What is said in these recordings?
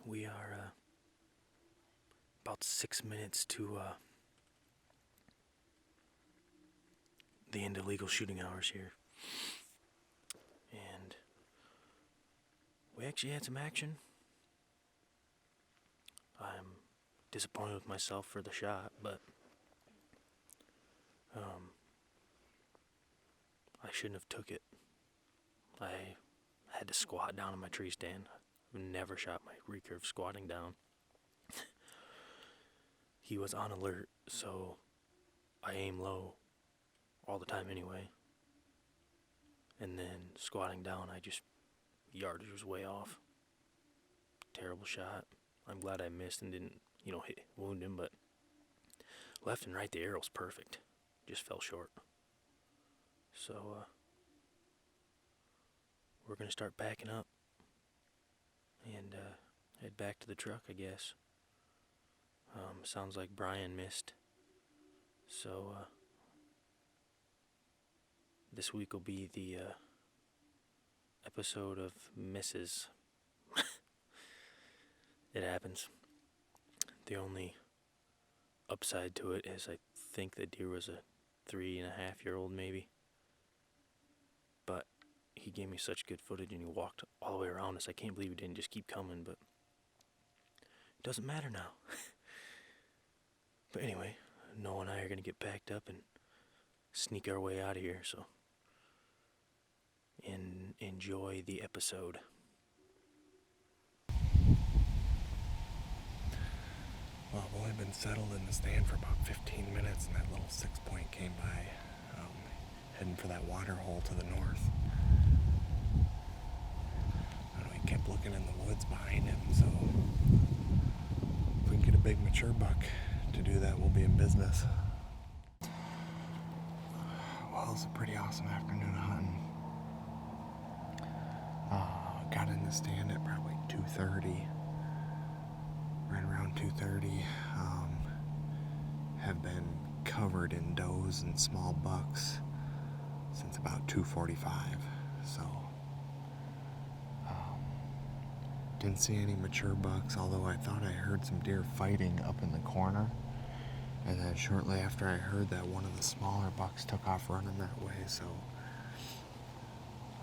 We are about 6 minutes to the end of legal shooting hours here. And we actually had some action. I'm disappointed with myself for the shot, but I shouldn't have took it. I had to squat down in my tree stand. I've never shot my recurve squatting down. He was on alert, so I aim low all the time anyway. And then squatting down, yardage was way off. Terrible shot. I'm glad I missed and didn't, wound him, but left and right, the arrow's perfect. Just fell short. So, we're gonna start backing up and head back to the truck, I guess. Sounds like Brian missed. So, this week will be the episode of misses. It happens. The only upside to it is I think the deer was a 3.5-year-old maybe. But he gave me such good footage and he walked all the way around us. I can't believe he didn't just keep coming, but it doesn't matter now. But anyway, Noah and I are going to get packed up and sneak our way out of here, so enjoy the episode. Well, I've only been settled in the stand for about 15 minutes, and that little 6-point came by, heading for that water hole to the north. I don't know, he kept looking in the woods behind him, so if we can get a big mature buck to do that, we'll be in business. Well, it's a pretty awesome afternoon of hunting. Got in the stand at probably 2:30. Right around 2:30. Have been covered in does and small bucks since about 2:45. So didn't see any mature bucks, although I thought I heard some deer fighting up in the corner. And then shortly after I heard that, one of the smaller bucks took off running that way, so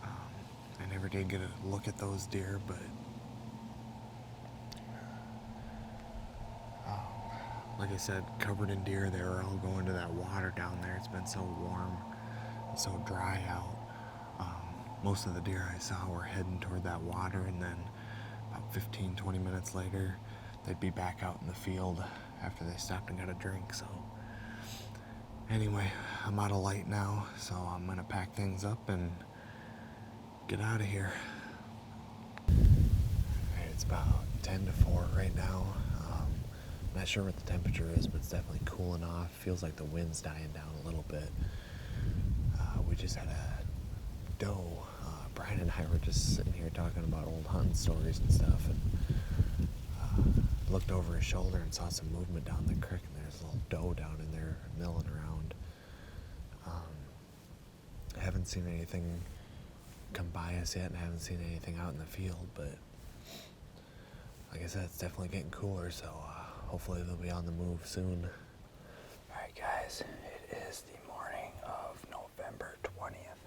I never did get a look at those deer, but like I said, covered in deer. They were all going to that water down there. It's been so warm and so dry out. Most of the deer I saw were heading toward that water, and then about 15-20 minutes later, they'd be back out in the field after they stopped and got a drink. So anyway, I'm out of light now, so I'm gonna pack things up and get out of here. Alright, it's about 10 to 4 right now. Not sure what the temperature is, but it's definitely cooling off. Feels like the wind's dying down a little bit. We just had a doe. Brian and I were just sitting here talking about old hunting stories and stuff, and looked over his shoulder and saw some movement down the creek, and there's a little doe down in there milling around. I haven't seen anything come by us yet, and I haven't seen anything out in the field, but like I said, it's definitely getting cooler, so hopefully they'll be on the move soon. Alright guys, it is the morning of November 20th,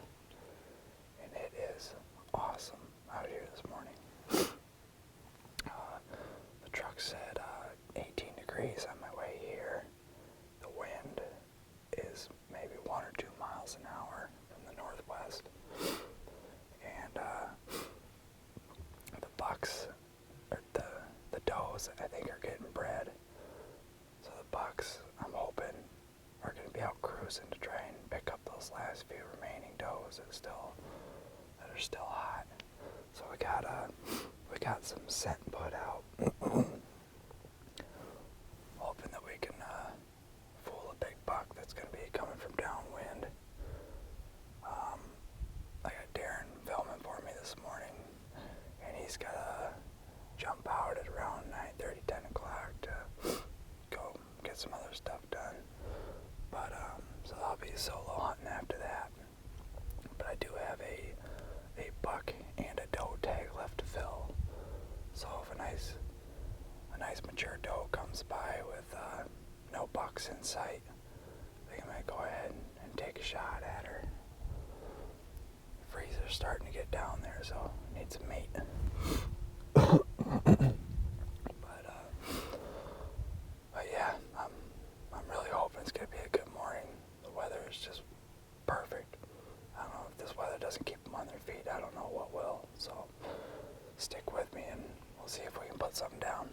and it is awesome out here this morning. The truck said 18 degrees on my way here. The wind is maybe 1 or 2 miles an hour from the northwest, and the bucks, or the does, I think, are getting bred. So the bucks, I'm hoping, are going to be out cruising to try and pick up those last few remaining does that are still hot. So we got some scent put out, hoping that we can fool a big buck that's going to be coming from downwind. I got Darren filming for me this morning, and he's got to jump out at around 9:30, 10 o'clock to go get some other stuff done. But so I'll be solo hunting after that. But I do have a buck and a doe tag left to fill. So if a nice nice mature doe comes by with no bucks in sight, I think I might go ahead and take a shot at her. Freezer's starting to get down there, so I need some meat. But yeah, I'm really hoping it's gonna be a good morning. The weather is just perfect. I don't know if this weather doesn't keep them on their feet. I don't know what will. So stick with me and we'll see if we can put something down.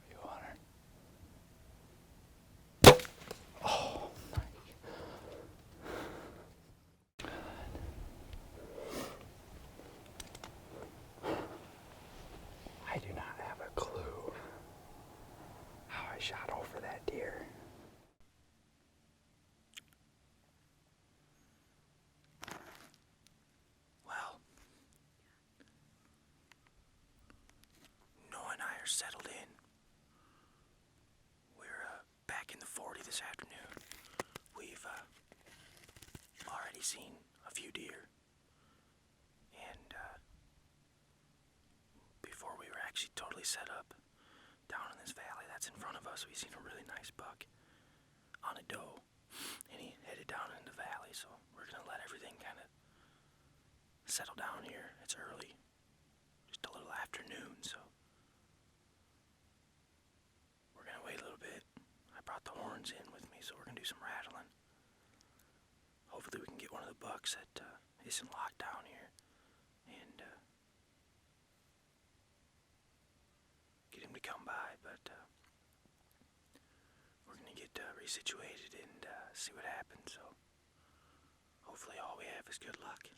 You want her? Oh my. I do not have a clue how I shot over that deer. Well, Noah and I are settled in. We're back in the 40 this afternoon. We've already seen a few deer. And before we were actually totally set up down in this valley that's in front of us, we seen a really nice buck on a doe. And he headed down into the valley, so we're gonna let everything kind of settle down here. It's early, just a little afternoon, so we're gonna wait a little bit. I brought the horns in with me, so we're gonna do some rattling. Hopefully we can get one of the bucks that isn't locked down here, and get him to come by, but we're gonna get resituated and see what happens, so hopefully all we have is good luck.